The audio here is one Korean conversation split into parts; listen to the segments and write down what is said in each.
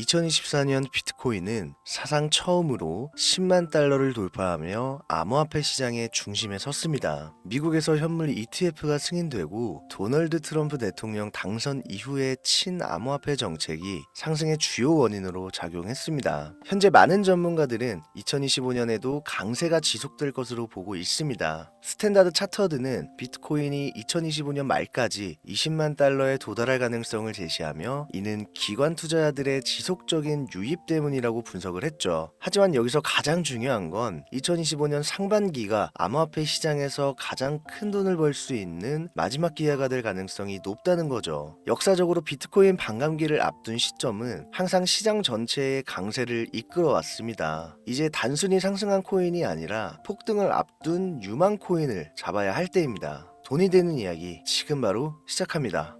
2024년 비트코인은 사상 처음으로 10만 달러를 돌파하며 암호화폐 시장의 중심에 섰습니다. 미국에서 현물 ETF가 승인되고 도널드 트럼프 대통령 당선 이후의 친암호화폐 정책이 상승의 주요 원인으로 작용했습니다. 현재 많은 전문가들은 2025년에도 강세가 지속될 것으로 보고 있습니다. 스탠다드 차터드는 비트코인이 2025년 말까지 20만 달러에 도달할 가능성을 제시하며 이는 기관 투자자들의 지속적인 유입 때문이라고 분석을 했죠. 하지만 여기서 가장 중요한 건 2025년 상반기가 암호화폐 시장에서 가장 큰 돈을 벌 수 있는 마지막 기회가 될 가능성이 높다는 거죠. 역사적으로 비트코인 반감기를 앞둔 시점은 항상 시장 전체의 강세를 이끌어 왔습니다. 이제 단순히 상승한 코인이 아니라 폭등을 앞둔 유망 코인을 잡아야 할 때입니다. 돈이 되는 이야기 지금 바로 시작합니다.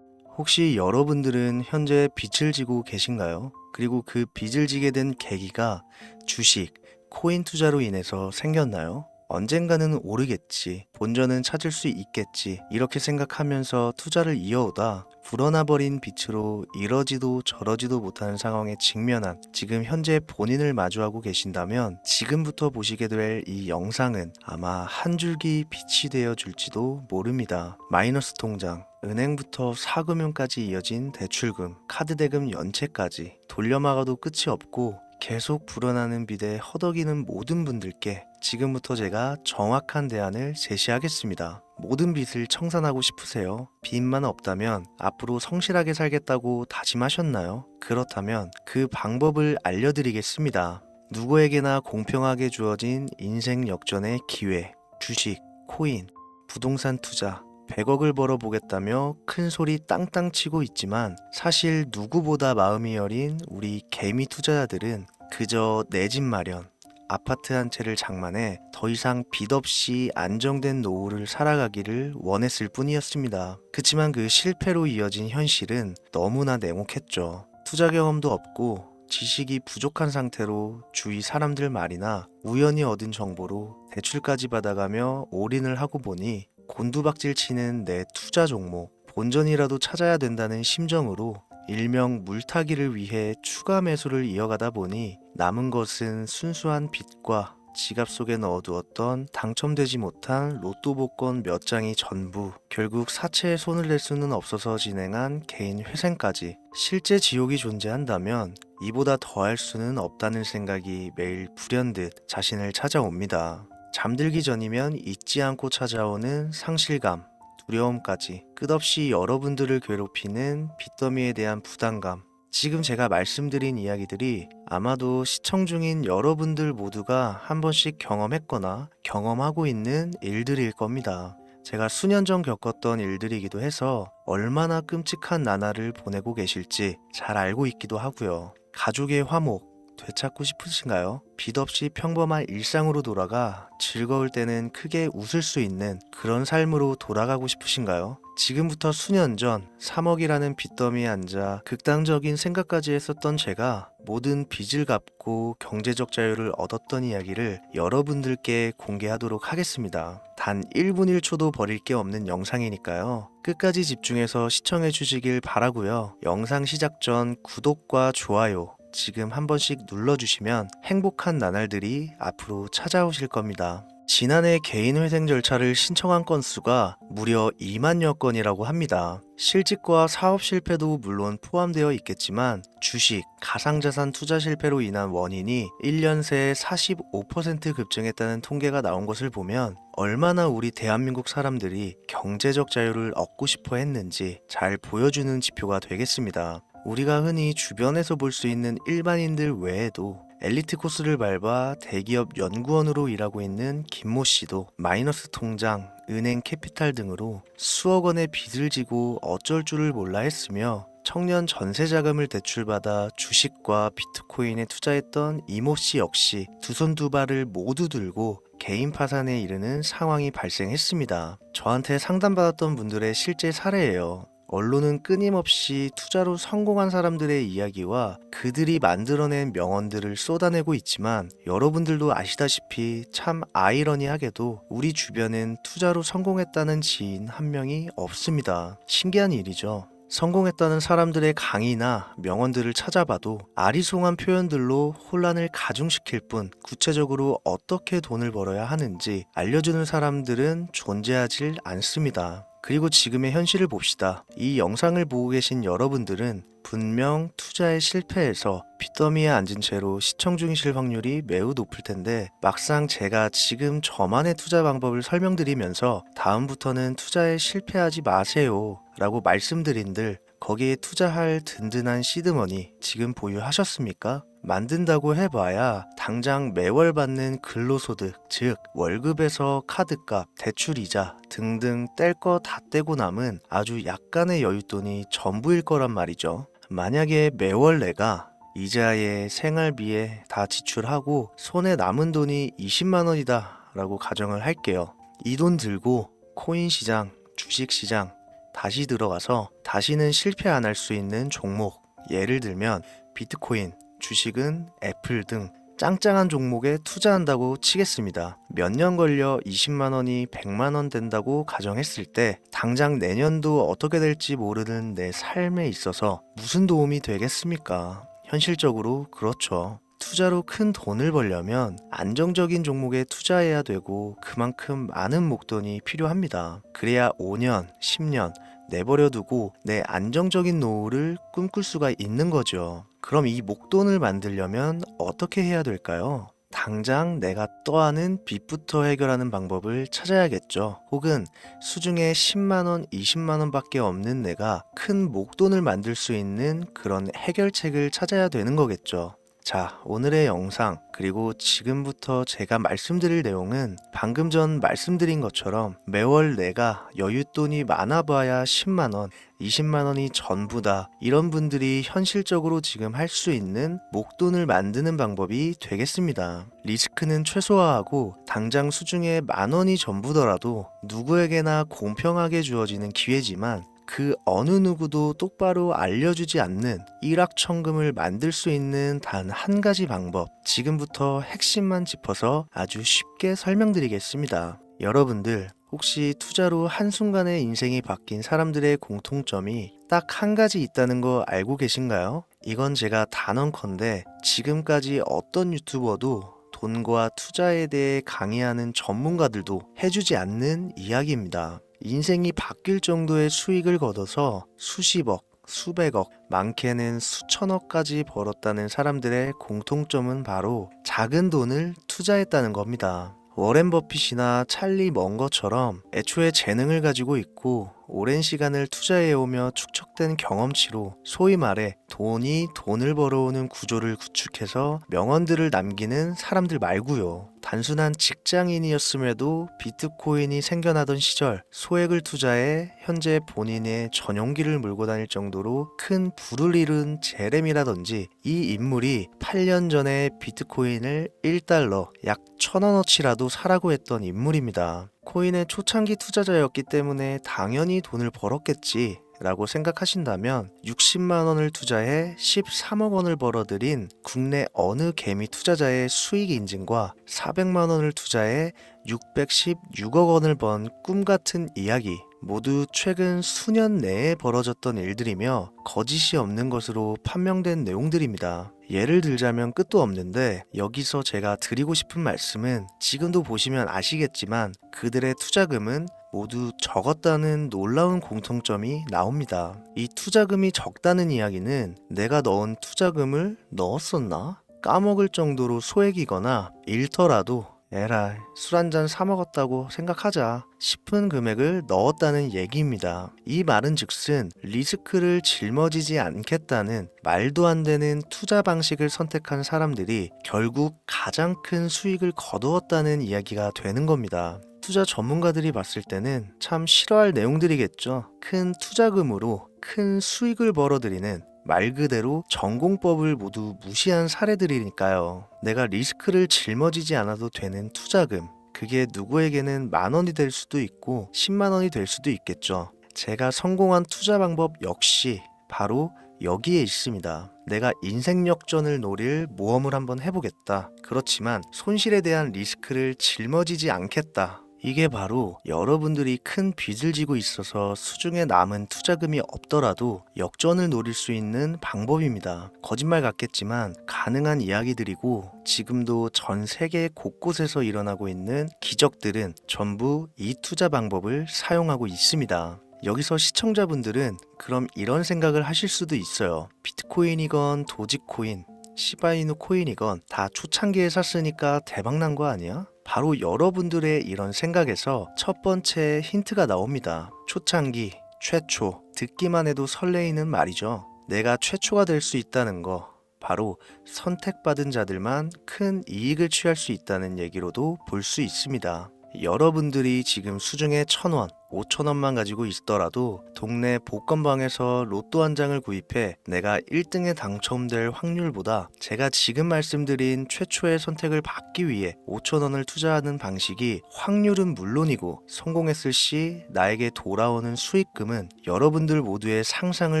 혹시 여러분들은 현재 빚을 지고 계신가요? 그리고 그 빚을 지게 된 계기가 주식, 코인 투자로 인해서 생겼나요? 언젠가는 오르겠지, 본전은 찾을 수 있겠지, 이렇게 생각하면서 투자를 이어오다 불어나버린 빚으로 이러지도 저러지도 못하는 상황에 직면한 지금 현재 본인을 마주하고 계신다면 지금부터 보시게 될 이 영상은 아마 한 줄기 빛이 되어 줄지도 모릅니다. 마이너스 통장, 은행부터 사금융까지 이어진 대출금, 카드 대금 연체까지 돌려막아도 끝이 없고 계속 불어나는 빚에 허덕이는 모든 분들께 지금부터 제가 정확한 대안을 제시하겠습니다. 모든 빚을 청산하고 싶으세요? 빚만 없다면 앞으로 성실하게 살겠다고 다짐하셨나요? 그렇다면 그 방법을 알려드리겠습니다. 누구에게나 공평하게 주어진 인생 역전의 기회, 주식, 코인, 부동산 투자, 100억을 벌어보겠다며 큰 소리 땅땅 치고 있지만 사실 누구보다 마음이 여린 우리 개미 투자자들은 그저 내 집 마련, 아파트 한 채를 장만해 더 이상 빚 없이 안정된 노후를 살아가기를 원했을 뿐이었습니다. 그치만 그 실패로 이어진 현실은 너무나 냉혹했죠. 투자 경험도 없고 지식이 부족한 상태로 주위 사람들 말이나 우연히 얻은 정보로 대출까지 받아가며 올인을 하고 보니 곤두박질 치는 내 투자 종목, 본전이라도 찾아야 된다는 심정으로 일명 물타기를 위해 추가 매수를 이어가다 보니 남은 것은 순수한 빚과 지갑 속에 넣어두었던 당첨되지 못한 로또 복권 몇 장이 전부, 결국 사채에 손을 댈 수는 없어서 진행한 개인 회생까지. 실제 지옥이 존재한다면 이보다 더할 수는 없다는 생각이 매일 불현듯 자신을 찾아옵니다. 잠들기 전이면 잊지 않고 찾아오는 상실감, 두려움까지 끝없이 여러분들을 괴롭히는 빚더미에 대한 부담감. 지금 제가 말씀드린 이야기들이 아마도 시청 중인 여러분들 모두가 한 번씩 경험했거나 경험하고 있는 일들일 겁니다. 제가 수년 전 겪었던 일들이기도 해서 얼마나 끔찍한 나날을 보내고 계실지 잘 알고 있기도 하고요. 가족의 화목, 되찾고 싶으신가요? 빚 없이 평범한 일상으로 돌아가 즐거울 때는 크게 웃을 수 있는 그런 삶으로 돌아가고 싶으신가요? 지금부터 수년 전 3억이라는 빚더미에 앉아 극단적인 생각까지 했었던 제가 모든 빚을 갚고 경제적 자유를 얻었던 이야기를 여러분들께 공개하도록 하겠습니다. 단 1분 1초도 버릴 게 없는 영상이니까요. 끝까지 집중해서 시청해 주시길 바라고요. 영상 시작 전 구독과 좋아요 지금 한 번씩 눌러주시면 행복한 나날들이 앞으로 찾아오실 겁니다. 지난해 개인 회생 절차를 신청한 건수가 무려 2만여 건이라고 합니다. 실직과 사업 실패도 물론 포함되어 있겠지만 주식, 가상자산 투자 실패로 인한 원인이 1년 새에 45% 급증했다는 통계가 나온 것을 보면 얼마나 우리 대한민국 사람들이 경제적 자유를 얻고 싶어 했는지 잘 보여주는 지표가 되겠습니다. 우리가 흔히 주변에서 볼 수 있는 일반인들 외에도 엘리트 코스를 밟아 대기업 연구원으로 일하고 있는 김모 씨도 마이너스 통장, 은행 캐피탈 등으로 수억 원의 빚을 지고 어쩔 줄을 몰라 했으며 청년 전세 자금을 대출받아 주식과 비트코인에 투자했던 이모 씨 역시 두 손 두 발을 모두 들고 개인 파산에 이르는 상황이 발생했습니다. 저한테 상담받았던 분들의 실제 사례예요. 언론은 끊임없이 투자로 성공한 사람들의 이야기와 그들이 만들어낸 명언들을 쏟아내고 있지만 여러분들도 아시다시피 참 아이러니하게도 우리 주변엔 투자로 성공했다는 지인 한 명이 없습니다. 신기한 일이죠. 성공했다는 사람들의 강의나 명언들을 찾아봐도 아리송한 표현들로 혼란을 가중시킬 뿐 구체적으로 어떻게 돈을 벌어야 하는지 알려주는 사람들은 존재하질 않습니다. 그리고 지금의 현실을 봅시다. 이 영상을 보고 계신 여러분들은 분명 투자에 실패해서 빚더미에 앉은 채로 시청 중이실 확률이 매우 높을 텐데 막상 제가 지금 저만의 투자 방법을 설명드리면서 다음부터는 투자에 실패하지 마세요 라고 말씀드린들 거기에 투자할 든든한 시드머니 지금 보유하셨습니까? 만든다고 해봐야 당장 매월 받는 근로소득, 즉 월급에서 카드값, 대출이자 등등 뗄 거 다 떼고 남은 아주 약간의 여윳돈이 전부일 거란 말이죠. 만약에 매월 내가 이자에 생활비에 다 지출하고 손에 남은 돈이 20만 원이다 라고 가정을 할게요. 이 돈 들고 코인 시장, 주식 시장 다시 들어가서 다시는 실패 안 할 수 있는 종목, 예를 들면 비트코인, 주식은 애플 등 짱짱한 종목에 투자한다고 치겠습니다. 몇 년 걸려 20만 원이 100만 원 된다고 가정했을 때 당장 내년도 어떻게 될지 모르는 내 삶에 있어서 무슨 도움이 되겠습니까? 현실적으로 그렇죠. 투자로 큰 돈을 벌려면 안정적인 종목에 투자해야 되고 그만큼 많은 목돈이 필요합니다. 그래야 5년, 10년 내버려 두고 내 안정적인 노후를 꿈꿀 수가 있는 거죠. 그럼 이 목돈을 만들려면 어떻게 해야 될까요? 당장 내가 떠안은 빚부터 해결하는 방법을 찾아야겠죠. 혹은 수중에 10만원, 20만원 밖에 없는 내가 큰 목돈을 만들 수 있는 그런 해결책을 찾아야 되는 거겠죠. 자, 오늘의 영상 그리고 지금부터 제가 말씀드릴 내용은 방금 전 말씀드린 것처럼 매월 내가 여윳돈이 많아봐야 10만원, 20만원이 전부다 이런 분들이 현실적으로 지금 할 수 있는 목돈을 만드는 방법이 되겠습니다. 리스크는 최소화하고 당장 수중에 만원이 전부더라도 누구에게나 공평하게 주어지는 기회지만 그 어느 누구도 똑바로 알려주지 않는 일확천금을 만들 수 있는 단 한 가지 방법, 지금부터 핵심만 짚어서 아주 쉽게 설명드리겠습니다. 여러분들 혹시 투자로 한순간에 인생이 바뀐 사람들의 공통점이 딱 한 가지 있다는 거 알고 계신가요? 이건 제가 단언컨대 지금까지 어떤 유튜버도 돈과 투자에 대해 강의하는 전문가들도 해주지 않는 이야기입니다. 인생이 바뀔 정도의 수익을 거둬서 수십억, 수백억, 많게는 수천억까지 벌었다는 사람들의 공통점은 바로 작은 돈을 투자했다는 겁니다. 워렌 버핏이나 찰리 먼거처럼 애초에 재능을 가지고 있고 오랜 시간을 투자해오며 축적된 경험치로 소위 말해 돈이 돈을 벌어오는 구조를 구축해서 명언들을 남기는 사람들 말고요. 단순한 직장인이었음에도 비트코인이 생겨나던 시절 소액을 투자해 현재 본인의 전용기를 몰고 다닐 정도로 큰 부를 이룬 제렘이라든지 이 인물이 8년 전에 비트코인을 1달러 약 1,000원어치라도 사라고 했던 인물입니다. 코인의 초창기 투자자였기 때문에 당연히 돈을 벌었겠지 라고 생각하신다면 60만 원을 투자해 13억 원을 벌어들인 국내 어느 개미 투자자의 수익 인증과 400만 원을 투자해 616억 원을 번 꿈같은 이야기 모두 최근 수년 내에 벌어졌던 일들이며 거짓이 없는 것으로 판명된 내용들입니다. 예를 들자면 끝도 없는데 여기서 제가 드리고 싶은 말씀은 지금도 보시면 아시겠지만 그들의 투자금은 모두 적었다는 놀라운 공통점이 나옵니다. 이 투자금이 적다는 이야기는 내가 넣은 투자금을 넣었었나? 까먹을 정도로 소액이거나 잃더라도 에라이 술 한잔 사 먹었다고 생각하자 싶은 금액을 넣었다는 얘기입니다. 이 말은 즉슨 리스크를 짊어지지 않겠다는 말도 안 되는 투자 방식을 선택한 사람들이 결국 가장 큰 수익을 거두었다는 이야기가 되는 겁니다. 투자 전문가들이 봤을 때는 참 싫어할 내용들이겠죠. 큰 투자금으로 큰 수익을 벌어들이는 말 그대로 전공법을 모두 무시한 사례들이니까요. 내가 리스크를 짊어지지 않아도 되는 투자금, 그게 누구에게는 만 원이 될 수도 있고 10만 원이 될 수도 있겠죠. 제가 성공한 투자 방법 역시 바로 여기에 있습니다. 내가 인생 역전을 노릴 모험을 한번 해보겠다. 그렇지만 손실에 대한 리스크를 짊어지지 않겠다. 이게 바로 여러분들이 큰 빚을 지고 있어서 수중에 남은 투자금이 없더라도 역전을 노릴 수 있는 방법입니다. 거짓말 같겠지만 가능한 이야기들이고 지금도 전 세계 곳곳에서 일어나고 있는 기적들은 전부 이 투자 방법을 사용하고 있습니다. 여기서 시청자분들은 그럼 이런 생각을 하실 수도 있어요. 비트코인이건 도지코인, 시바이누 코인이건 다 초창기에 샀으니까 대박난 거 아니야? 바로 여러분들의 이런 생각에서 첫 번째 힌트가 나옵니다. 초창기, 최초, 듣기만 해도 설레이는 말이죠. 내가 최초가 될 수 있다는 거, 바로 선택받은 자들만 큰 이익을 취할 수 있다는 얘기로도 볼 수 있습니다. 여러분들이 지금 수중에 1,000원, 5,000원만 가지고 있더라도 동네 복권방에서 로또 한 장을 구입해 내가 1등에 당첨될 확률보다 제가 지금 말씀드린 최초의 선택을 받기 위해 5,000원을 투자하는 방식이 확률은 물론이고 성공했을 시 나에게 돌아오는 수익금은 여러분들 모두의 상상을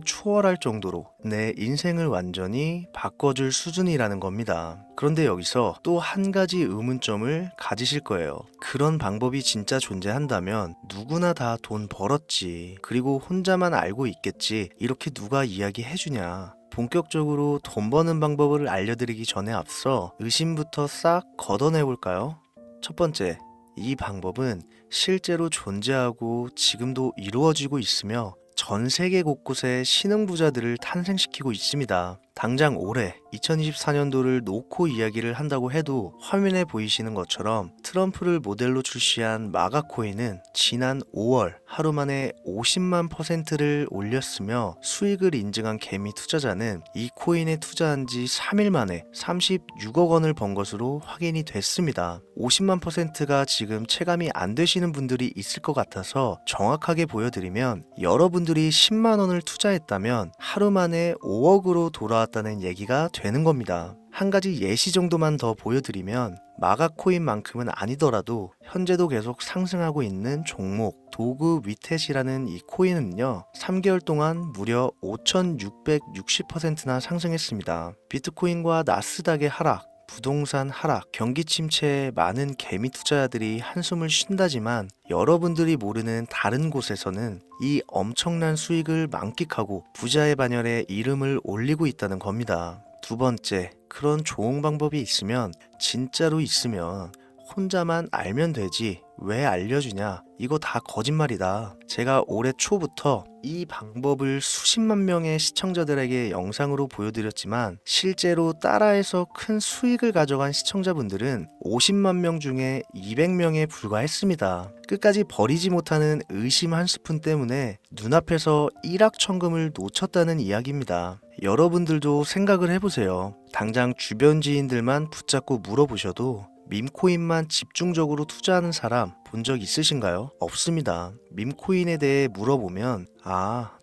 초월할 정도로 내 인생을 완전히 바꿔줄 수준이라는 겁니다. 그런데 여기서 또 한 가지 의문점을 가지실 거예요. 그런 방법이 진짜 존재한다면 누구나 다 돈 벌었지. 그리고 혼자만 알고 있겠지. 이렇게 누가 이야기해주냐. 본격적으로 돈 버는 방법을 알려드리기 전에 앞서 의심부터 싹 걷어내볼까요? 첫 번째, 이 방법은 실제로 존재하고 지금도 이루어지고 있으며 전 세계 곳곳에 신흥부자들을 탄생시키고 있습니다. 당장 올해 2024년도를 놓고 이야기를 한다고 해도 화면에 보이시는 것처럼 트럼프를 모델로 출시한 마가코인은 지난 5월 하루 만에 50만 %를 올렸으며 수익을 인증한 개미 투자자는 이 코인에 투자한 지 3일 만에 36억 원을 번 것으로 확인이 됐습니다. 50만 %가 지금 체감이 안 되시는 분들이 있을 것 같아서 정확하게 보여드리면 여러분들이 10만 원을 투자했다면 하루 만에 5억으로 돌아왔다는 얘기가 되는 겁니다. 한 가지 예시 정도만 더 보여드리면 마가코인만큼은 아니더라도 현재도 계속 상승하고 있는 종목 도구 위텟이라는 이 코인은요 3개월 동안 무려 5,660%나 상승했습니다. 비트코인과 나스닥의 하락, 부동산 하락, 경기 침체에 많은 개미 투자자들이 한숨을 쉰다지만 여러분들이 모르는 다른 곳에서는 이 엄청난 수익을 만끽하고 부자의 반열에 이름을 올리고 있다는 겁니다. 두 번째, 그런 좋은 방법이 있으면 진짜로 있으면 혼자만 알면 되지 왜 알려주냐? 이거 다 거짓말이다. 제가 올해 초부터 이 방법을 수십만 명의 시청자들에게 영상으로 보여드렸지만 실제로 따라해서 큰 수익을 가져간 시청자분들은 50만 명 중에 200명에 불과했습니다. 끝까지 버리지 못하는 의심 한 스푼 때문에 눈앞에서 일확천금을 놓쳤다는 이야기입니다. 여러분들도 생각을 해보세요. 당장 주변 지인들만 붙잡고 물어보셔도 밈코인만 집중적으로 투자하는 사람 본 적 있으신가요? 없습니다. 밈코인에 대해 물어보면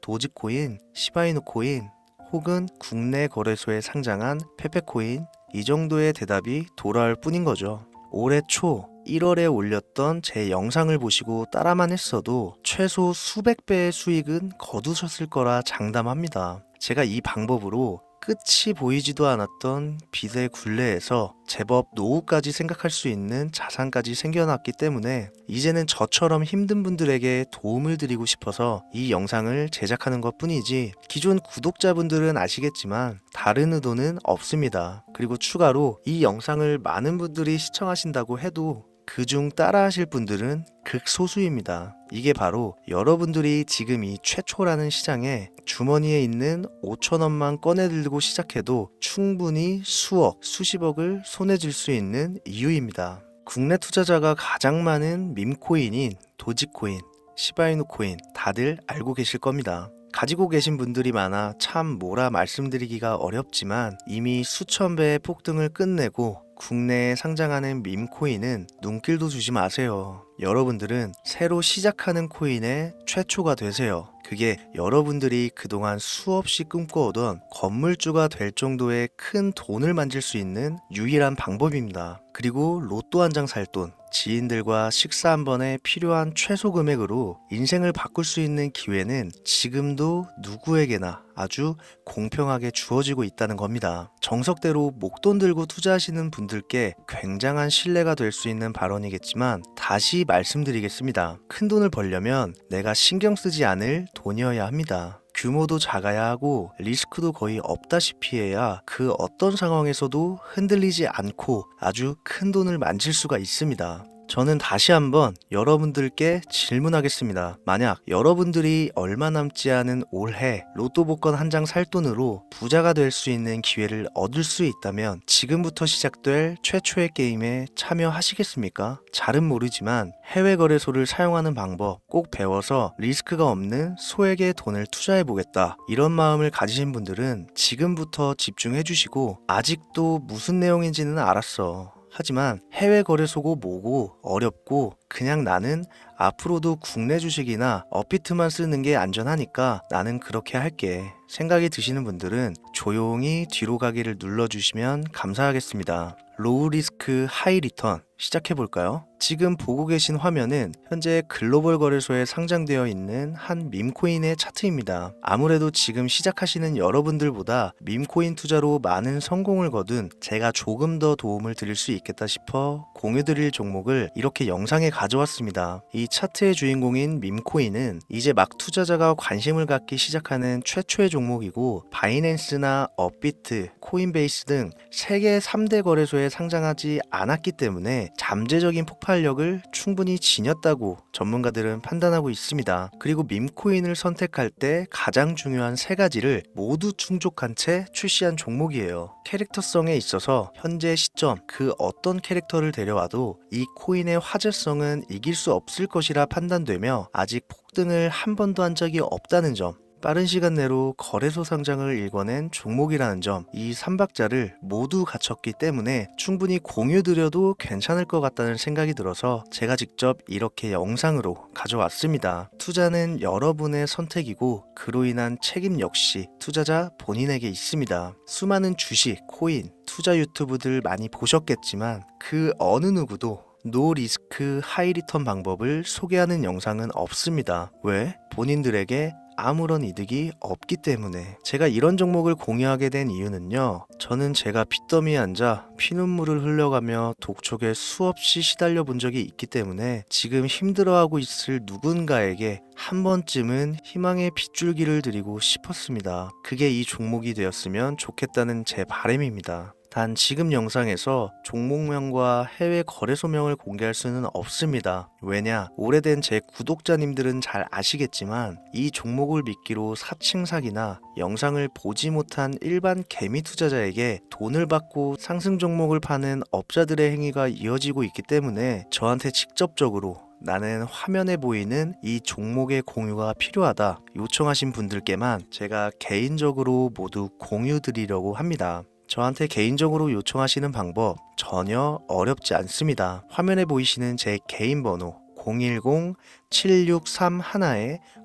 도지코인, 시바이누 코인 혹은 국내 거래소에 상장한 페페코인 이 정도의 대답이 돌아올 뿐인 거죠. 올해 초 1월에 올렸던 제 영상을 보시고 따라만 했어도 최소 수백 배의 수익은 거두셨을 거라 장담합니다. 제가 이 방법으로 끝이 보이지도 않았던 빚의 굴레에서 제법 노후까지 생각할 수 있는 자산까지 생겨났기 때문에 이제는 저처럼 힘든 분들에게 도움을 드리고 싶어서 이 영상을 제작하는 것 뿐이지 기존 구독자분들은 아시겠지만 다른 의도는 없습니다. 그리고 추가로 이 영상을 많은 분들이 시청하신다고 해도 그중 따라하실 분들은 극소수입니다. 이게 바로 여러분들이 지금 이 최초라는 시장에 주머니에 있는 5,000원만 꺼내들고 시작해도 충분히 수억, 수십억을 손에 쥘 수 있는 이유입니다. 국내 투자자가 가장 많은 밈코인인 도지코인, 시바이누 코인 다들 알고 계실 겁니다. 가지고 계신 분들이 많아 참 뭐라 말씀드리기가 어렵지만 이미 수천 배의 폭등을 끝내고 국내에 상장하는 밈코인은 눈길도 주지 마세요. 여러분들은 새로 시작하는 코인의 최초가 되세요. 그게 여러분들이 그동안 수없이 꿈꿔오던 건물주가 될 정도의 큰 돈을 만질 수 있는 유일한 방법입니다. 그리고 로또 한 장 살 돈, 지인들과 식사 한 번에 필요한 최소 금액으로 인생을 바꿀 수 있는 기회는 지금도 누구에게나 아주 공평하게 주어지고 있다는 겁니다. 정석대로 목돈 들고 투자하시는 분들께 굉장한 신뢰가 될 수 있는 발언이겠지만 다시 말씀드리겠습니다. 큰 돈을 벌려면 내가 신경 쓰지 않을 돈이어야 합니다. 규모도 작아야 하고 리스크도 거의 없다시피 해야 그 어떤 상황에서도 흔들리지 않고 아주 큰 돈을 만질 수가 있습니다. 저는 다시 한번 여러분들께 질문하겠습니다. 만약 여러분들이 얼마 남지 않은 올해 로또 복권 한 장 살 돈으로 부자가 될 수 있는 기회를 얻을 수 있다면 지금부터 시작될 최초의 게임에 참여하시겠습니까? 잘은 모르지만 해외 거래소를 사용하는 방법 꼭 배워서 리스크가 없는 소액의 돈을 투자해 보겠다. 이런 마음을 가지신 분들은 지금부터 집중해 주시고 아직도 무슨 내용인지는 알았어. 하지만 해외 거래소고 뭐고 어렵고 그냥 나는 앞으로도 국내 주식이나 업비트만 쓰는 게 안전하니까 나는 그렇게 할게 생각이 드시는 분들은 조용히 뒤로 가기를 눌러주시면 감사하겠습니다. 로우 리스크 하이 리턴 시작해볼까요? 지금 보고 계신 화면은 현재 글로벌 거래소에 상장되어 있는 한 밈코인의 차트입니다. 아무래도 지금 시작하시는 여러분들보다 밈코인 투자로 많은 성공을 거둔 제가 조금 더 도움을 드릴 수 있겠다 싶어 공유드릴 종목을 이렇게 영상에 가져왔습니다. 이 차트의 주인공인 밈코인은 이제 막 투자자가 관심을 갖기 시작하는 최초의 종목이고 바이낸스나 업비트, 코인베이스 등 세계 3대 거래소에 상장하지 않았기 때문에 잠재적인 폭발력을 충분히 지녔다고 전문가들은 판단하고 있습니다. 그리고 밈코인을 선택할 때 가장 중요한 세 가지를 모두 충족한 채 출시한 종목이에요. 캐릭터성에 있어서 현재 시점 그 어떤 캐릭터를 데려와도 이 코인의 화제성은 이길 수 없을 것이라 판단되며 아직 폭등을 한 번도 한 적이 없다는 점, 빠른 시간 내로 거래소 상장을 일궈낸 종목이라는 점, 이 3박자를 모두 갖췄기 때문에 충분히 공유드려도 괜찮을 것 같다는 생각이 들어서 제가 직접 이렇게 영상으로 가져왔습니다. 투자는 여러분의 선택이고 그로 인한 책임 역시 투자자 본인에게 있습니다. 수많은 주식, 코인, 투자 유튜브들 많이 보셨겠지만 그 어느 누구도 노 리스크 하이 리턴 방법을 소개하는 영상은 없습니다. 왜? 본인들에게 아무런 이득이 없기 때문에. 제가 이런 종목을 공유하게 된 이유는요, 저는 제가 빚더미에 앉아 피눈물을 흘려가며 독촉에 수없이 시달려 본 적이 있기 때문에 지금 힘들어하고 있을 누군가에게 한 번쯤은 희망의 빗줄기를 드리고 싶었습니다. 그게 이 종목이 되었으면 좋겠다는 제 바람입니다. 단 지금 영상에서 종목명과 해외 거래소명을 공개할 수는 없습니다. 왜냐? 오래된 제 구독자님들은 잘 아시겠지만 이 종목을 미끼로 사칭 사기나 영상을 보지 못한 일반 개미 투자자에게 돈을 받고 상승 종목을 파는 업자들의 행위가 이어지고 있기 때문에 저한테 직접적으로 나는 화면에 보이는 이 종목의 공유가 필요하다 요청하신 분들께만 제가 개인적으로 모두 공유 드리려고 합니다. 저한테 개인적으로 요청하시는 방법 전혀 어렵지 않습니다. 화면에 보이시는 제 개인 번호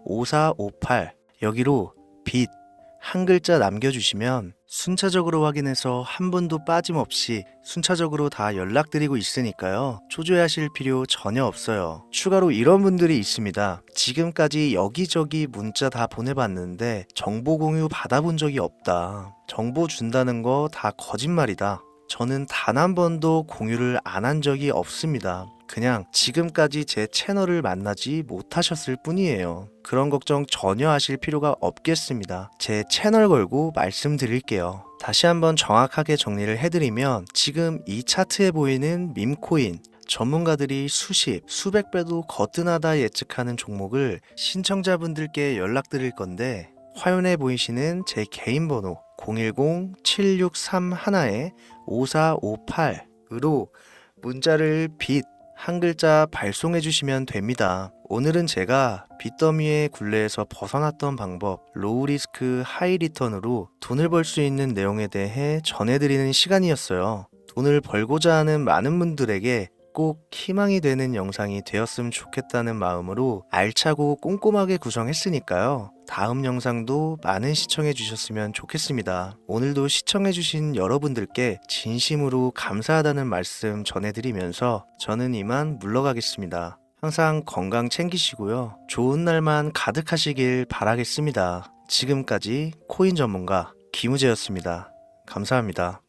010-7631-5458 여기로 빚 한 글자 남겨주시면 순차적으로 확인해서 한 분도 빠짐없이 순차적으로 다 연락드리고 있으니까요. 초조해하실 필요 전혀 없어요. 추가로 이런 분들이 있습니다. 지금까지 여기저기 문자 다 보내봤는데 정보 공유 받아본 적이 없다. 정보 준다는 거 다 거짓말이다. 저는 단 한 번도 공유를 안 한 적이 없습니다. 그냥 지금까지 제 채널을 만나지 못하셨을 뿐이에요. 그런 걱정 전혀 하실 필요가 없겠습니다. 제 채널 걸고 말씀드릴게요. 다시 한번 정확하게 정리를 해드리면 지금 이 차트에 보이는 밈코인 전문가들이 수십, 수백 배도 거뜬하다 예측하는 종목을 신청자분들께 연락드릴 건데 화면에 보이시는 제 개인 번호 010-7631-5458으로 문자를 빚 한 글자 발송해 주시면 됩니다. 오늘은 제가 빚더미의 굴레에서 벗어났던 방법, 로우 리스크 하이 리턴으로 돈을 벌 수 있는 내용에 대해 전해드리는 시간이었어요. 돈을 벌고자 하는 많은 분들에게 꼭 희망이 되는 영상이 되었으면 좋겠다는 마음으로 알차고 꼼꼼하게 구성했으니까요. 다음 영상도 많은 시청해 주셨으면 좋겠습니다. 오늘도 시청해 주신 여러분들께 진심으로 감사하다는 말씀 전해드리면서 저는 이만 물러가겠습니다. 항상 건강 챙기시고요. 좋은 날만 가득하시길 바라겠습니다. 지금까지 코인 전문가 김우재였습니다. 감사합니다.